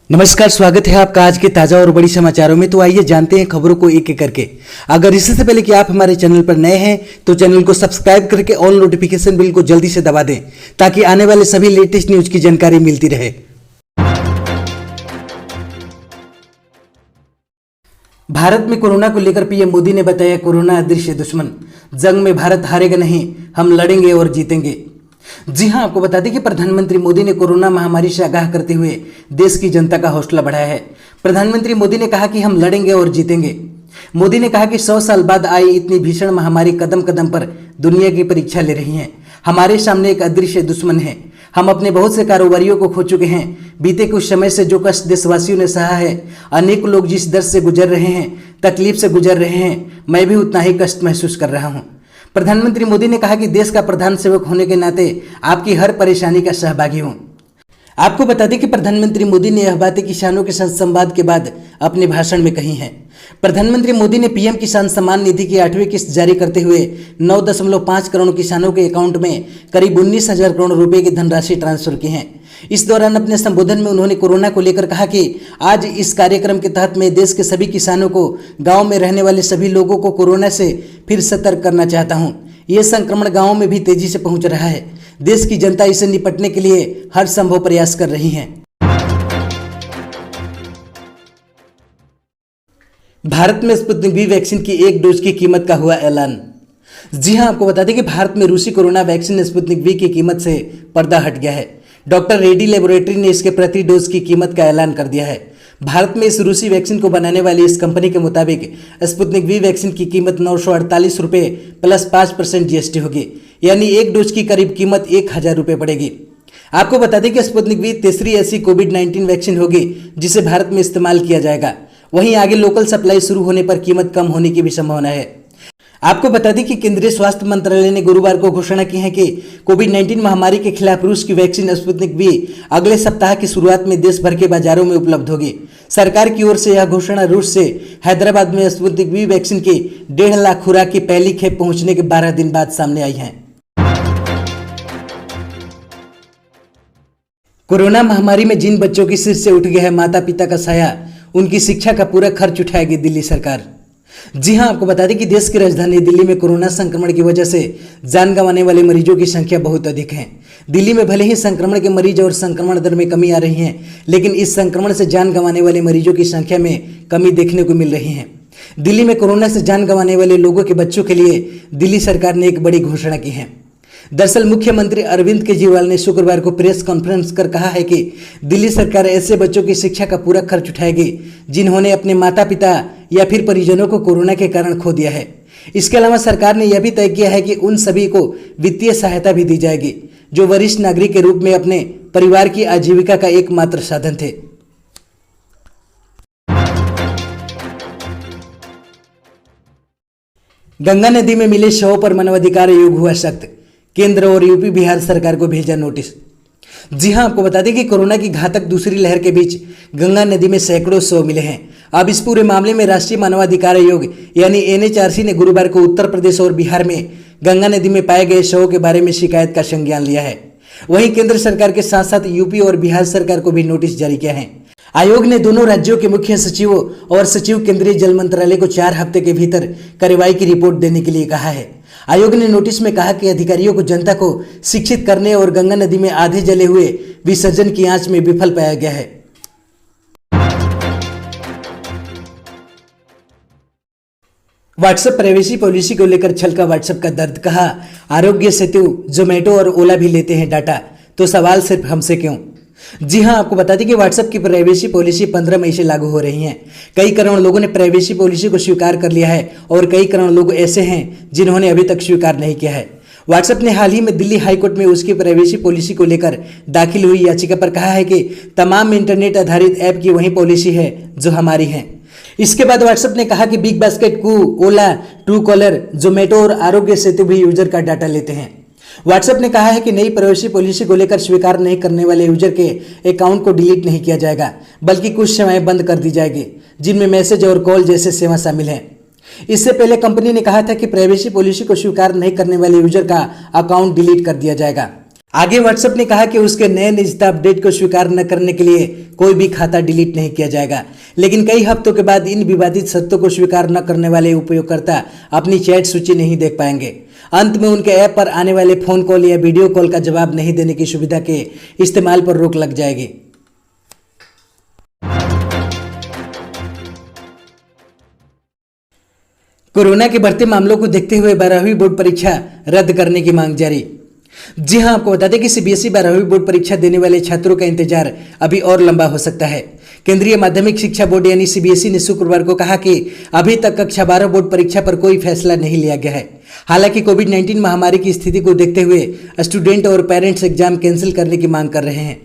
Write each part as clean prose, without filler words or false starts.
नमस्कार, स्वागत है आपका आज के ताजा और बड़ी समाचारों में। तो आइए जानते हैं खबरों को एक एक करके। अगर इससे पहले कि आप हमारे चैनल पर नए हैं तो चैनल को सब्सक्राइब करके ऑल नोटिफिकेशन बिल को जल्दी से दबा दें ताकि आने वाले सभी लेटेस्ट न्यूज की जानकारी मिलती रहे। भारत में कोरोना को लेकर पीएम मोदी ने बताया, कोरोना अदृश्य दुश्मन, जंग में भारत हारेगा नहीं, हम लड़ेंगे और जीतेंगे। जी हां, आपको बता दें कि प्रधानमंत्री मोदी ने कोरोना महामारी से आगाह करते हुए देश की जनता का हौसला बढ़ाया है। प्रधानमंत्री मोदी ने कहा कि हम लड़ेंगे और जीतेंगे। मोदी ने कहा कि 100 साल बाद आई इतनी भीषण महामारी कदम कदम पर दुनिया की परीक्षा ले रही है। हमारे सामने एक अदृश्य दुश्मन है। हम अपने बहुत से कारोबारियों को खो चुके हैं। बीते कुछ समय से जो कष्ट देशवासियों ने सहा है, अनेक लोग जिस दर्द से गुजर रहे हैं, तकलीफ से गुजर रहे हैं, मैं भी उतना ही कष्ट महसूस कर रहा हूं। प्रधानमंत्री मोदी ने कहा कि देश का प्रधान सेवक होने के नाते आपकी हर परेशानी का सहभागी हूं। आपको बता दें कि प्रधानमंत्री मोदी ने यह बातें किसानों के साथ संवाद के बाद अपने भाषण में कही हैं। प्रधानमंत्री मोदी ने पीएम किसान सम्मान निधि की 8वीं किस्त जारी करते हुए 9.5 करोड़ किसानों के अकाउंट में करीब 19,000 करोड़ रुपए की धनराशि ट्रांसफर की है। इस दौरान अपने संबोधन में उन्होंने कोरोना को लेकर कहा कि आज इस कार्यक्रम के तहत मैं देश के सभी किसानों को, गांव में रहने वाले सभी लोगों को कोरोना से फिर सतर्क करना चाहता हूं। यह संक्रमण गांवों में भी तेजी से पहुंच रहा है। देश की जनता इसे निपटने के लिए हर संभव प्रयास कर रही है। भारत में स्पुतनिक वी वैक्सीन की एक डोज की कीमत का हुआ ऐलान। जी हां, आपको बता दें कि भारत में रूसी कोरोना वैक्सीन स्पुतनिक वी की कीमत से पर्दा हट गया है। डॉक्टर रेड्डी लेबोरेटरी ने इसके प्रति डोज की कीमत का ऐलान कर दिया है। भारत में इस रूसी वैक्सीन को बनाने वाली इस कंपनी के मुताबिक स्पुतनिक वी वैक्सीन की कीमत 948 रुपये प्लस 5% जीएसटी होगी, यानी एक डोज की करीब कीमत 1,000 रुपये पड़ेगी। आपको बता दें कि स्पुतनिक वी तीसरी ऐसी कोविड-19 वैक्सीन होगी जिसे भारत में इस्तेमाल किया जाएगा। वहीं आगे लोकल सप्लाई शुरू होने पर कीमत कम होने की भी संभावना है। आपको बता दें कि केंद्रीय स्वास्थ्य मंत्रालय ने गुरुवार को घोषणा की है कि कोविड-19 महामारी के खिलाफ रूस की वैक्सीन स्पुतनिक वी अगले सप्ताह की शुरुआत में देश भर के बाजारों में उपलब्ध होगी। सरकार की ओर से यह घोषणा रूस से हैदराबाद में स्पुतनिक वी वैक्सीन की 1.5 लाख खुराक की पहली खेप पहुंचने के 12 दिन बाद सामने आई है। कोरोना महामारी में जिन बच्चों की सिर से उठ गया है माता पिता का साया, उनकी शिक्षा का पूरा खर्च उठाएगी दिल्ली सरकार। जी हां, आपको बता दें कि देश की राजधानी दिल्ली में कोरोना संक्रमण की वजह से जान गंवाने वाले मरीजों की संख्या बहुत अधिक है। दिल्ली में भले ही संक्रमण के मरीज और संक्रमण दर में कमी आ रही है, लेकिन इस संक्रमण से जान गंवाने वाले मरीजों की संख्या में कमी देखने को मिल रही है। दिल्ली में कोरोना से जान गंवाने वाले लोगों के बच्चों के लिए दिल्ली सरकार ने एक बड़ी घोषणा की है। दरअसल मुख्यमंत्री अरविंद केजरीवाल ने शुक्रवार को प्रेस कॉन्फ्रेंस कर कहा है कि दिल्ली सरकार ऐसे बच्चों की शिक्षा का पूरा खर्च उठाएगी जिन्होंने अपने माता पिता या फिर परिजनों को कोरोना के कारण खो दिया है। इसके अलावा सरकार ने यह भी तय किया है कि उन सभी को वित्तीय सहायता भी दी जाएगी जो वरिष्ठ नागरिक के रूप में अपने परिवार की आजीविका का एकमात्र साधन थे। गंगा नदी में मिले शव पर मानवाधिकार आयोग हुआ सख्त, केंद्र और यूपी बिहार सरकार को भेजा नोटिस। जी हां, आपको बता दें कि कोरोना की घातक दूसरी लहर के बीच गंगा नदी में सैकड़ों शव मिले हैं। अब इस पूरे मामले में राष्ट्रीय मानवाधिकार आयोग यानी एनएचआरसी ने गुरुवार को उत्तर प्रदेश और बिहार में गंगा नदी में पाए गए शवों के बारे में शिकायत का संज्ञान लिया है। वहीं केंद्र सरकार के साथ साथ यूपी और बिहार सरकार को भी नोटिस जारी किया है। आयोग ने दोनों राज्यों के मुख्य सचिवों और सचिव केंद्रीय जल मंत्रालय को 4 हफ्ते के भीतर कार्रवाई की रिपोर्ट देने के लिए कहा है। आयोग ने नोटिस में कहा कि अधिकारियों को जनता को शिक्षित करने और गंगा नदी में आधे जले हुए विसर्जन की आंच में विफल पाया गया है। व्हाट्सएप प्राइवेसी पॉलिसी को लेकर छलका व्हाट्सएप का दर्द, कहा आरोग्य सेतु, जोमेटो और ओला भी लेते हैं डाटा, तो सवाल सिर्फ हमसे क्यों। जी हां, आपको बता दें कि व्हाट्सएप की प्राइवेसी पॉलिसी 15 मई से लागू हो रही है। कई करोड़ लोगों ने प्राइवेसी पॉलिसी को स्वीकार कर लिया है और कई करोड़ लोग ऐसे हैं जिन्होंने अभी तक स्वीकार नहीं किया है। व्हाट्सएप ने हाल ही में दिल्ली हाईकोर्ट में उसकी प्राइवेसी पॉलिसी को लेकर दाखिल हुई याचिका पर कहा है कि तमाम इंटरनेट आधारित ऐप की वही पॉलिसी है जो हमारी है। इसके बाद व्हाट्सएप ने कहा कि बिग बास्केट, कू, ओला, ट्रू कॉलर, जोमेटो और आरोग्य सेतु भी यूजर का डाटा लेते हैं। व्हाट्सएप ने कहा है कि नई प्राइवेसी पॉलिसी को लेकर स्वीकार नहीं करने वाले यूजर के अकाउंट को डिलीट नहीं किया जाएगा, बल्कि कुछ सेवाएं बंद कर दी जाएगी जिनमें मैसेज और कॉल जैसे सेवा शामिल हैं। इससे पहले कंपनी ने कहा था कि प्राइवेसी पॉलिसी को स्वीकार नहीं करने वाले यूजर का अकाउंट डिलीट कर दिया जाएगा। आगे व्हाट्सएप ने कहा कि उसके नए निजता अपडेट को स्वीकार न करने के लिए कोई भी खाता डिलीट नहीं किया जाएगा, लेकिन कई हफ्तों के बाद इन विवादित सत्यों को स्वीकार न करने वाले उपयोगकर्ता अपनी चैट सूची नहीं देख पाएंगे। अंत में उनके ऐप पर आने वाले फोन कॉल या वीडियो कॉल का जवाब नहीं देने की सुविधा के इस्तेमाल पर रोक लग जाएगी। कोरोना के बढ़ते मामलों को देखते हुए 12वीं बोर्ड परीक्षा रद्द करने की मांग जारी। जी हां, आपको बता दें कि सीबीएसई 12वीं बोर्ड परीक्षा देने वाले छात्रों का इंतजार अभी और लंबा हो सकता है। केंद्रीय माध्यमिक शिक्षा बोर्ड यानी सीबीएसई ने शुक्रवार को कहा कि अभी तक कक्षा 12 बोर्ड परीक्षा पर कोई फैसला नहीं लिया गया है। हालांकि कोविड-19 महामारी की स्थिति को देखते हुए स्टूडेंट और पेरेंट्स एग्जाम कैंसिल करने की मांग कर रहे हैं।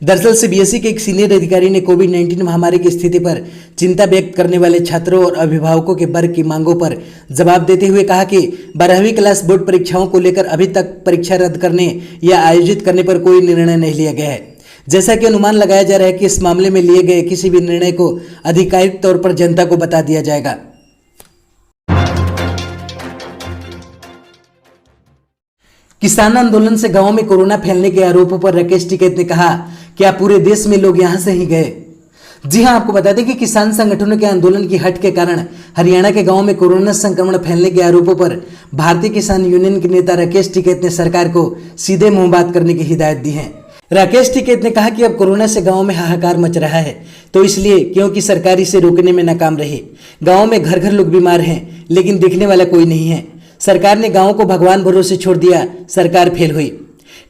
दरअसल सीबीएसई के एक सीनियर अधिकारी ने कोविड-19 महामारी की स्थिति पर चिंता व्यक्त करने वाले छात्रों और अभिभावकों के वर्ग की मांगों पर जवाब देते हुए कहा कि 12वीं क्लास बोर्ड परीक्षाओं को लेकर अभी तक परीक्षा रद्द करने या आयोजित करने पर कोई निर्णय नहीं लिया गया है। जैसा कि अनुमान लगाया जा रहा है कि इस मामले में लिए गए किसी भी निर्णय को आधिकारिक तौर पर जनता को बता दिया जाएगा। किसान आंदोलन से गांवों में कोरोना फैलने के आरोपों पर राकेश टिकैत ने कहा, क्या पूरे देश में लोग यहां से ही गए? जी हां, आपको बता दें कि किसान संगठनों के आंदोलन की हट के कारण हरियाणा के गांवों में कोरोना संक्रमण फैलने के आरोपों पर भारतीय किसान यूनियन के नेता राकेश टिकैत ने सरकार को सीधे मुंह बात करने की हिदायत दी है। राकेश टिकैत ने कहा कि अब कोरोना से गांव में हाहाकार मच रहा है, तो इसलिए क्योंकि सरकार इसे रोकने में नाकाम रही। गाँव में घर घर लोग बीमार हैं, लेकिन देखने वाला कोई नहीं है। सरकार ने गाँव को भगवान भरोसे छोड़ दिया, सरकार फेल हुई।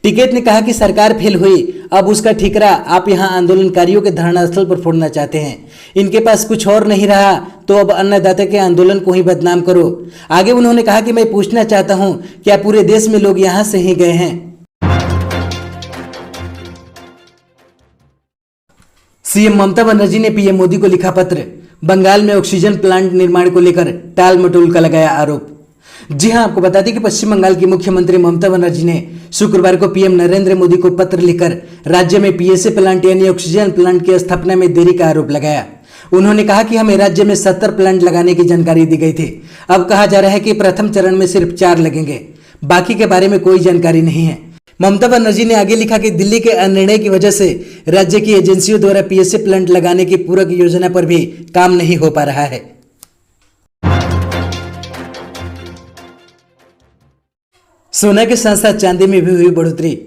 टिकैत ने कहा कि सरकार फेल हुई, अब उसका ठीकरा आप यहां आंदोलनकारियों के धरना स्थल पर फोड़ना चाहते हैं। इनके पास कुछ और नहीं रहा तो अब अन्नदाता के आंदोलन को ही बदनाम करो। आगे उन्होंने कहा कि मैं पूछना चाहता हूं, क्या पूरे देश में लोग यहां से ही गए हैं? सीएम ममता बनर्जी ने पीएम मोदी को लिखा पत्र, बंगाल में ऑक्सीजन प्लांट निर्माण को लेकर टाल मटोल का लगाया आरोप। जी हां, आपको बता दें कि पश्चिम बंगाल की मुख्यमंत्री ममता बनर्जी ने शुक्रवार को पीएम नरेंद्र मोदी को पत्र लिखकर राज्य में पीएसए प्लांट यानी ऑक्सीजन प्लांट की स्थापना में देरी का आरोप लगाया। उन्होंने कहा कि हमें राज्य में 70 प्लांट लगाने की जानकारी दी गई थी, अब कहा जा रहा है कि प्रथम चरण में सिर्फ 4 लगेंगे, बाकी के बारे में कोई जानकारी नहीं है। ममता बनर्जी ने आगे लिखा कि दिल्ली के अनिर्णय की वजह से राज्य की एजेंसियों द्वारा पीएसए प्लांट लगाने की पूरक योजना पर भी काम नहीं हो पा रहा है। सोना के साथ साथ चांदी में भी हुई बढ़ोतरी।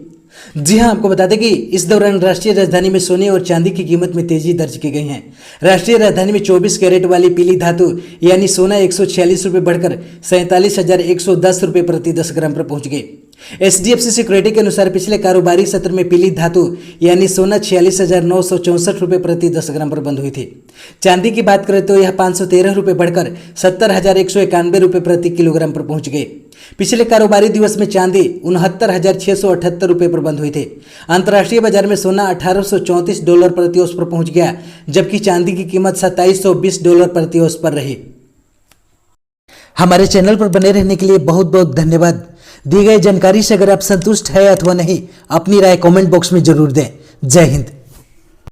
जी हां, आपको बता दें कि इस दौरान राष्ट्रीय राजधानी में सोने और चांदी की कीमत में तेजी दर्ज की गई है। राष्ट्रीय राजधानी में 24 कैरेट वाली पीली धातु यानी सोना 146 रुपये बढ़कर 47,110 रुपये प्रति 10 ग्राम पर पहुंच गई। HDFC सिक्योरिटी के अनुसार पिछले कारोबारी सत्र में पीली धातु यानी सोना 46,964 रुपये प्रति 10 ग्राम पर बंद हुई थी। चांदी की बात करें तो यह 513 रुपये बढ़कर 70,191 रुपये प्रति किलोग्राम पर पहुंच गई। पिछले कारोबारी दिवस में चांदी 69,678 रुपये पर बंद हुई थी। अंतर्राष्ट्रीय बाजार में सोना $1,834 प्रति औंस पर पहुंच गया, जबकि चांदी की कीमत $2,720 प्रति औंस पर रही। हमारे चैनल पर बने रहने के लिए बहुत बहुत धन्यवाद। दी गई जानकारी से अगर आप संतुष्ट है अथवा नहीं, अपनी राय कमेंट बॉक्स में जरूर दें। जय हिंद।